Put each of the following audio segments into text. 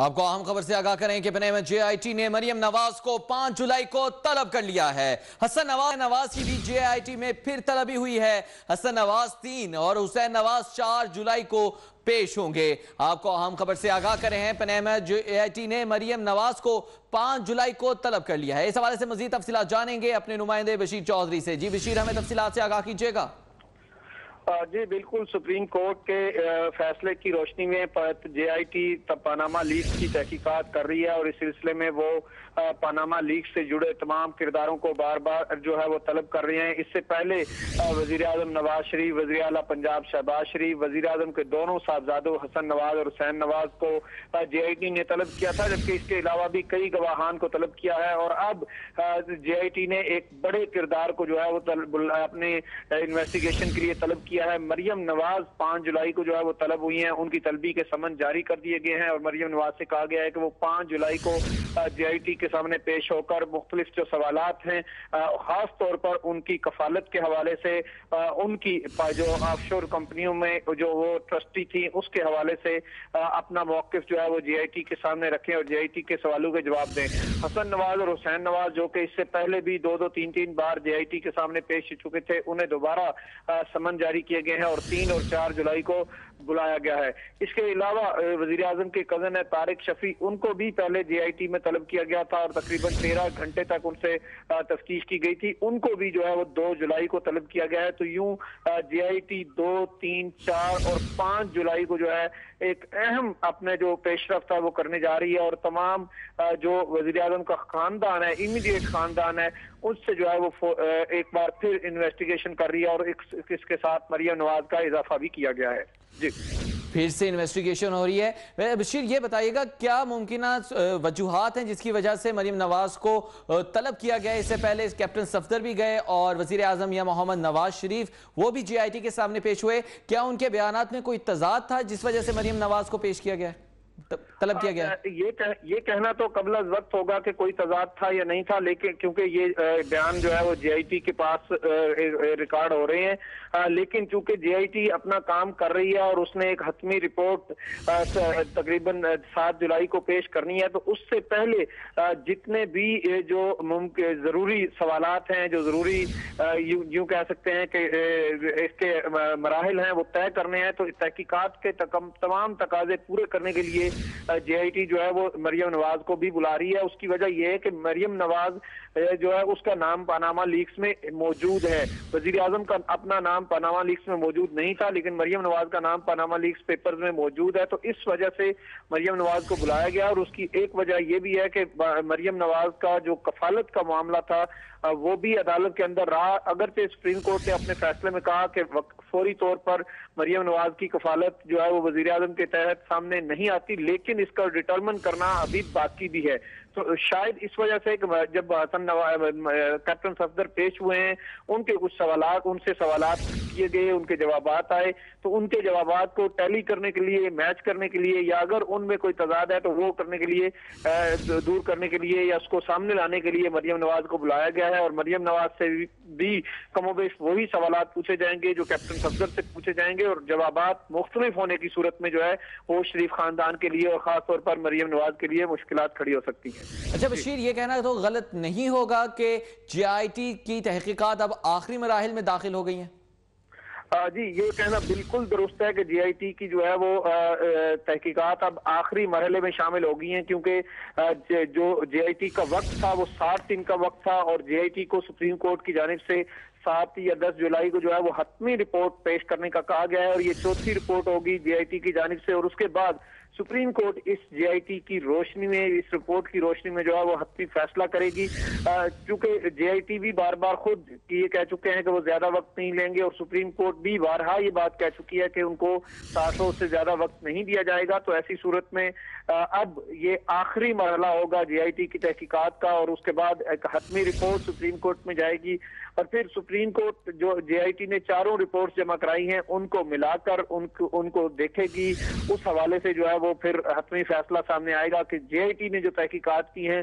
آپ کو اہم خبر سے آگاہ کریں کہ پناہ میں جے آئی ٹی نے مریم نواز کو 5 جولائی کو طلب کر لیا ہے۔ حسن نواز کی بھی جے آئی ٹی میں پھر طلبی ہوئی ہے۔ حسن نواز 3 اور حسین نواز 4 جولائی کو پیش ہوں گے۔ آپ کو اہم خبر سے آگاہ کریں ہیں پناہ میں جے آئی ٹی نے مریم نواز کو 5 جولائی کو طلب کر لیا ہے۔ اس حوالے سے مزید تفصیلات جانیں گے اپنے نمائندے بشیر چودھری سے۔ جی بشیر، ہمیں تفصیلات سے آگاہ کیجیے گا۔ جی بالکل، سپریم کورٹ کے فیصلے کی روشنی میں جے آئی ٹی پاناما لیکس کی تحقیقات کر رہی ہے اور اس سلسلے میں وہ پاناما لیکس سے جڑے تمام کرداروں کو بار بار جو ہے وہ طلب کر رہے ہیں۔ اس سے پہلے وزیر اعظم نواز شریف، وزیر اعلیٰ پنجاب شہباز شریف، وزیر اعظم کے دونوں صاحبزادوں حسن نواز اور حسین نواز کو جے آئی ٹی نے طلب کیا تھا، جبکہ اس کے علاوہ بھی کئی گواہان کو طلب کیا ہے، اور اب جے آئی ٹی نے ایک بڑے کردار کو جو ہے وہ اپنے انویسٹیگیشن کے لیے طلب کیا ہے۔ مریم نواز 5 جولائی کو جو ہے وہ طلب ہوئی ہیں، ان کی طلبی کے سمن جاری کر دیے گئے ہیں اور مریم نواز سے کہا گیا ہے کہ وہ 5 جولائی کو جے آئی ٹی کے سامنے پیش ہو کر مختلف جو سوالات ہیں، خاص طور پر ان کی کفالت کے حوالے سے، ان کی جو آف شور کمپنیوں میں جو وہ ٹرسٹی تھی اس کے حوالے سے اپنا موقف جو ہے وہ جے آئی ٹی کے سامنے رکھیں اور جے آئی ٹی کے سوالوں کے جواب دیں۔ حسن نواز اور حسین نواز جو کہ اس سے پہلے بھی 2-3 بار جے آئی ٹی کے سامنے پیش ہو چکے تھے، انہیں دوبارہ سمن جاری کیے گئے ہیں اور 3 اور 4 جولائی کو بلایا گیا ہے۔ اس کے علاوہ وزیر اعظم کے کزن ہے طارق شفیع، ان کو بھی پہلے جے آئی ٹی میں طلب کیا گیا تھا اور تقریباً 13 گھنٹے تک ان سے تفتیش کی گئی تھی، ان کو بھی جو ہے وہ 2 جولائی کو طلب کیا گیا ہے۔ تو یوں جے آئی ٹی 2، 3، 4 اور 5 جولائی کو جو ہے ایک اہم اپنے جو پیش رفت ہے وہ کرنے جا رہی ہے، اور تمام جو وزیر اعظم کا خاندان ہے، امیڈیٹ خاندان ہے، اس سے جو ہے وہ ایک بار پھر انویسٹیگیشن کر رہی ہے، اور اس کے ساتھ مریم نواز کا اضافہ بھی کیا گیا ہے۔ جی پھر سے انویسٹیگیشن ہو رہی ہے۔ بشیر، یہ بتائیے گا کیا ممکنہ وجوہات ہیں جس کی وجہ سے مریم نواز کو طلب کیا گیا ہے؟ اس سے پہلے کیپٹن صفدر بھی گئے اور وزیر اعظم یا محمد نواز شریف وہ بھی جے آئی ٹی کے سامنے پیش ہوئے۔ کیا ان کے بیانات میں کوئی تضاد تھا جس وجہ سے مریم نواز کو پیش کیا گیا، طلب کیا گیا؟ یہ کہنا تو قبل از وقت ہوگا کہ کوئی تضاد تھا یا نہیں تھا، لیکن کیونکہ یہ بیان جو ہے وہ جے آئی ٹی کے پاس ریکارڈ ہو رہے ہیں، لیکن چونکہ جے آئی ٹی اپنا کام کر رہی ہے اور اس نے ایک حتمی رپورٹ تقریباً 7 جولائی کو پیش کرنی ہے، تو اس سے پہلے جتنے بھی جو ممکن ضروری سوالات ہیں، جو ضروری یوں کہہ سکتے ہیں کہ اس کے مراحل ہیں وہ طے کرنے ہیں، تو تحقیقات کے تمام تقاضے پورے کرنے کے لیے جے آئی ٹی جو ہے وہ مریم نواز کو بھی بلا رہی ہے۔ اس کی وجہ یہ ہے کہ مریم نواز جو ہے اس کا نام پاناما لیکس میں موجود ہے۔ وزیر اعظم کا اپنا نام پاناما لیکس میں موجود نہیں تھا، لیکن مریم نواز کا نام پاناما لیکس پیپرز میں موجود ہے، تو اس وجہ سے مریم نواز کو بلایا گیا۔ اور اس کی ایک وجہ یہ بھی ہے کہ مریم نواز کا جو کفالت کا معاملہ تھا وہ بھی عدالت کے اندر رہا، اگرچہ سپریم کورٹ نے اپنے فیصلے میں کہا کہ فوری طور پر مریم نواز کی کفالت جو ہے وہ وزیر اعظم کے تحت سامنے نہیں آتی، لیکن اس کا ڈٹرمن کرنا ابھی باقی بھی ہے۔ تو شاید اس وجہ سے کہ جب حسن نواز کیپٹن صفدر پیش ہوئے ہیں، ان کے کچھ سوالات، ان سے سوالات کیے گئے، ان کے جوابات آئے، تو ان کے جوابات کو ٹیلی کرنے کے لیے، میچ کرنے کے لیے، یا اگر ان میں کوئی تضاد ہے تو وہ کرنے کے لیے، دور کرنے کے لیے یا اس کو سامنے لانے کے لیے مریم نواز کو بلایا گیا ہے، اور مریم نواز سے بھی کم و بیش وہی سوالات پوچھے جائیں گے جو کیپٹن صفدر سے پوچھے جائیں گے، اور جوابات مختلف ہونے کی صورت میں جو ہے وہ شریف خاندان کے لیے اور خاص طور پر مریم نواز کے لیے مشکلات کھڑی ہو سکتی ہیں۔ اچھا بشیر، یہ کہنا تو غلط نہیں ہوگا کہ جے آئی ٹی کی تحقیقات اب آخری مراحل میں داخل ہو گئی ہیں؟ جی یہ کہنا بالکل درست ہے کہ جے آئی ٹی کی جو ہے وہ تحقیقات اب آخری مرحلے میں شامل ہو گئی ہیں، کیونکہ جو جے آئی ٹی کا وقت تھا وہ 60 دن کا وقت تھا، اور جے آئی ٹی کو سپریم کورٹ کی جانب سے 7 یا 10 جولائی کو جو ہے وہ حتمی رپورٹ پیش کرنے کا کہا گیا ہے، اور یہ 4تھی رپورٹ ہوگی جے آئی ٹی کی جانب سے، اور اس کے بعد سپریم کورٹ اس جے آئی ٹی کی روشنی میں، اس رپورٹ کی روشنی میں جو ہے وہ حتمی فیصلہ کرے گی، چونکہ جے آئی ٹی بھی بار بار خود یہ کہہ چکے ہیں کہ وہ زیادہ وقت نہیں لیں گے، اور سپریم کورٹ بھی بارہا یہ بات کہہ چکی ہے کہ ان کو 700 سے زیادہ وقت نہیں دیا جائے گا۔ تو ایسی صورت میں اب یہ آخری مرحلہ ہوگا جے آئی ٹی کی تحقیقات کا، اور اس کے بعد ایک حتمی رپورٹ سپریم کورٹ میں جائے گی، اور پھر سپریم کورٹ جو جے آئی ٹی نے 4 رپورٹس جمع کرائی ہیں ان کو ملا کر ان کو دیکھے گی، اس حوالے سے جو ہے وہ پھر حتمی فیصلہ سامنے آئے گا کہ جے آئی ٹی نے جو تحقیقات کی ہیں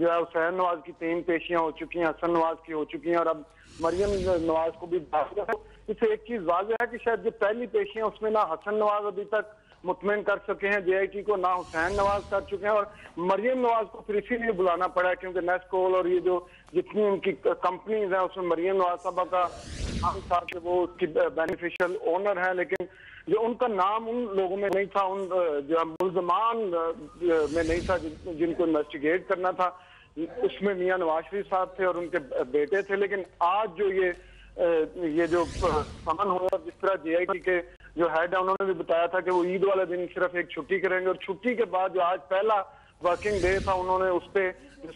جو ہے حسین نواز کی 3 پیشیاں ہو چکی ہیں, حسن نواز کی ہو چکی ہیں, اور اب مریم نواز کو بھی اس سے ایک چیز واضح ہے کہ شاید جو پہلی پیشیاں اس میں نہ حسن نواز ابھی تک مطمئن کر سکے ہیں JIT کو, نہ حسین نواز کر چکے ہیں, اور مریم نواز کو پھر اسی لیے بلانا پڑا ہے کیونکہ نیسکول اور یہ جو جتنی ان کی کمپنیز ہیں اس میں مریم نواز صاحبہ کا نام تھا کہ وہ اس کی بینیفیشل اونر ہے, لیکن جو ان کا نام ان لوگوں میں نہیں تھا, ان جو ملزمان میں نہیں تھا جن کو انویسٹیگیٹ کرنا تھا, اس میں میاں نواز شریف صاحب تھے اور ان کے بیٹے تھے. لیکن آج جو یہ جو سمن ہوا, جس طرح JIT کے جو ہیڈ ہے انہوں نے بھی بتایا تھا کہ وہ عید والے دن صرف ایک چھٹی کریں گے, اور چھٹی کے بعد جو آج پہلا ورکنگ ڈے تھا انہوں نے اس پہ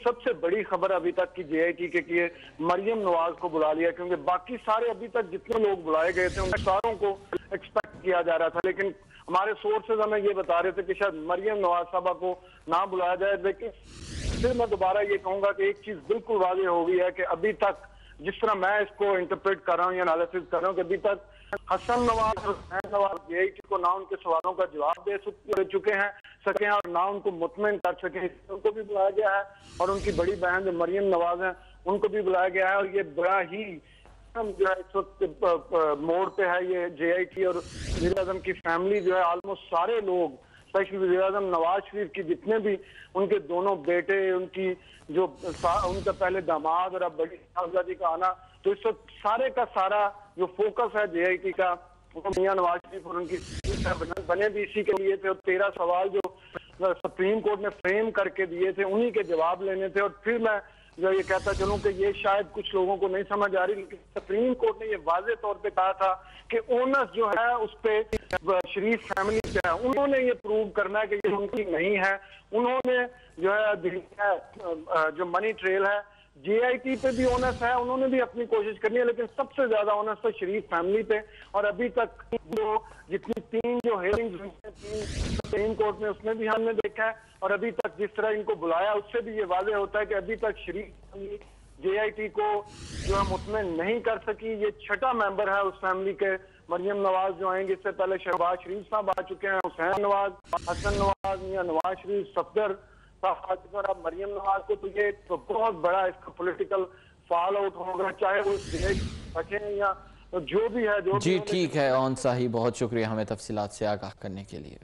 سب سے بڑی خبر ابھی تک کی JIT کے کیے مریم نواز کو بلا لیا, کیونکہ باقی سارے ابھی تک جتنے لوگ بلائے گئے تھے ان ساروں کو ایکسپیکٹ کیا جا رہا تھا, لیکن ہمارے سورسز ہمیں یہ بتا رہے تھے کہ شاید مریم نواز صاحبہ کو نہ بلایا جائے. لیکن پھر میں دوبارہ یہ کہوں گا کہ ایک چیز بالکل واضح ہو گئی ہے کہ ابھی تک جس طرح میں اس کو انٹرپریٹ کر رہا ہوں یا انالیسس کر رہا ہوں کہ ابھی تک حسن نواز اور حسین نواز JIT کو نہ ان کے سوالوں کا جواب دے چکے ہیں اور نہ ان کو مطمئن کر سکے ہیں. ان کو بھی بلایا گیا ہے اور ان کی بڑی بہن جو مریم نواز ہیں ان کو بھی بلایا گیا ہے, اور یہ بڑا ہی جو ہے اس وقت موڑ پہ ہے یہ JIT اور وزیر اعظم کی فیملی جو ہے آلموسٹ سارے لوگ, اسپیشلی وزیر اعظم نواز شریف کی جتنے بھی ان کے دونوں بیٹے, ان کی جو ان کا پہلے داماد اور اب بڑی صاحبزادی کا آنا, تو اس وقت سارے کا سارا جو فوکس ہے JIT کا وہ میاں نواز شریف اور ان کی بنے بھی اسی کے لیے تھے, اور 13 سوال جو سپریم کورٹ نے فریم کر کے دیے تھے انہی کے جواب لینے تھے. اور پھر میں جو یہ کہتا چلوں کہ یہ شاید کچھ لوگوں کو نہیں سمجھ آ رہی, لیکن سپریم کورٹ نے یہ واضح طور پہ کہا تھا کہ اونس جو ہے اس پہ شریف فیملی پہ ہے, انہوں نے یہ پروو کرنا ہے کہ یہ ان کی نہیں ہے. انہوں نے جو ہے جو منی ٹریل ہے JIT پہ بھی اونس ہے, انہوں نے بھی اپنی کوشش کرنی ہے, لیکن سب سے زیادہ اونس ہے شریف فیملی پہ. اور ابھی تک جو جتنی 3 جو ہیئرنگز ہوئی ہیں سپریم کورٹ میں اس میں بھی ہم نے دیکھا ہے, اور ابھی تک جس طرح ان کو بلایا اس سے بھی یہ واضح ہوتا ہے کہ ابھی تک شریف فیملی JIT کو جو ہے مطمئن نہیں کر سکی. یہ 6ٹھا ممبر ہے اس فیملی کے. مریم نواز جو آئیں گے, اس سے پہلے شہباز شریف صاحب آ چکے ہیں, حسین نواز, حسن نواز, میاں نواز شریف, صفدر صاحب آ چکے ہیں, اور اب مریم نواز کو. تو یہ تو بہت بڑا اس کا پولیٹیکل فال آؤٹ ہوگا, چاہے وہ بچیں یا جو بھی ہے. جی ٹھیک ہے اون صاحب, بہت شکریہ ہمیں تفصیلات سے آگاہ کرنے کے لیے.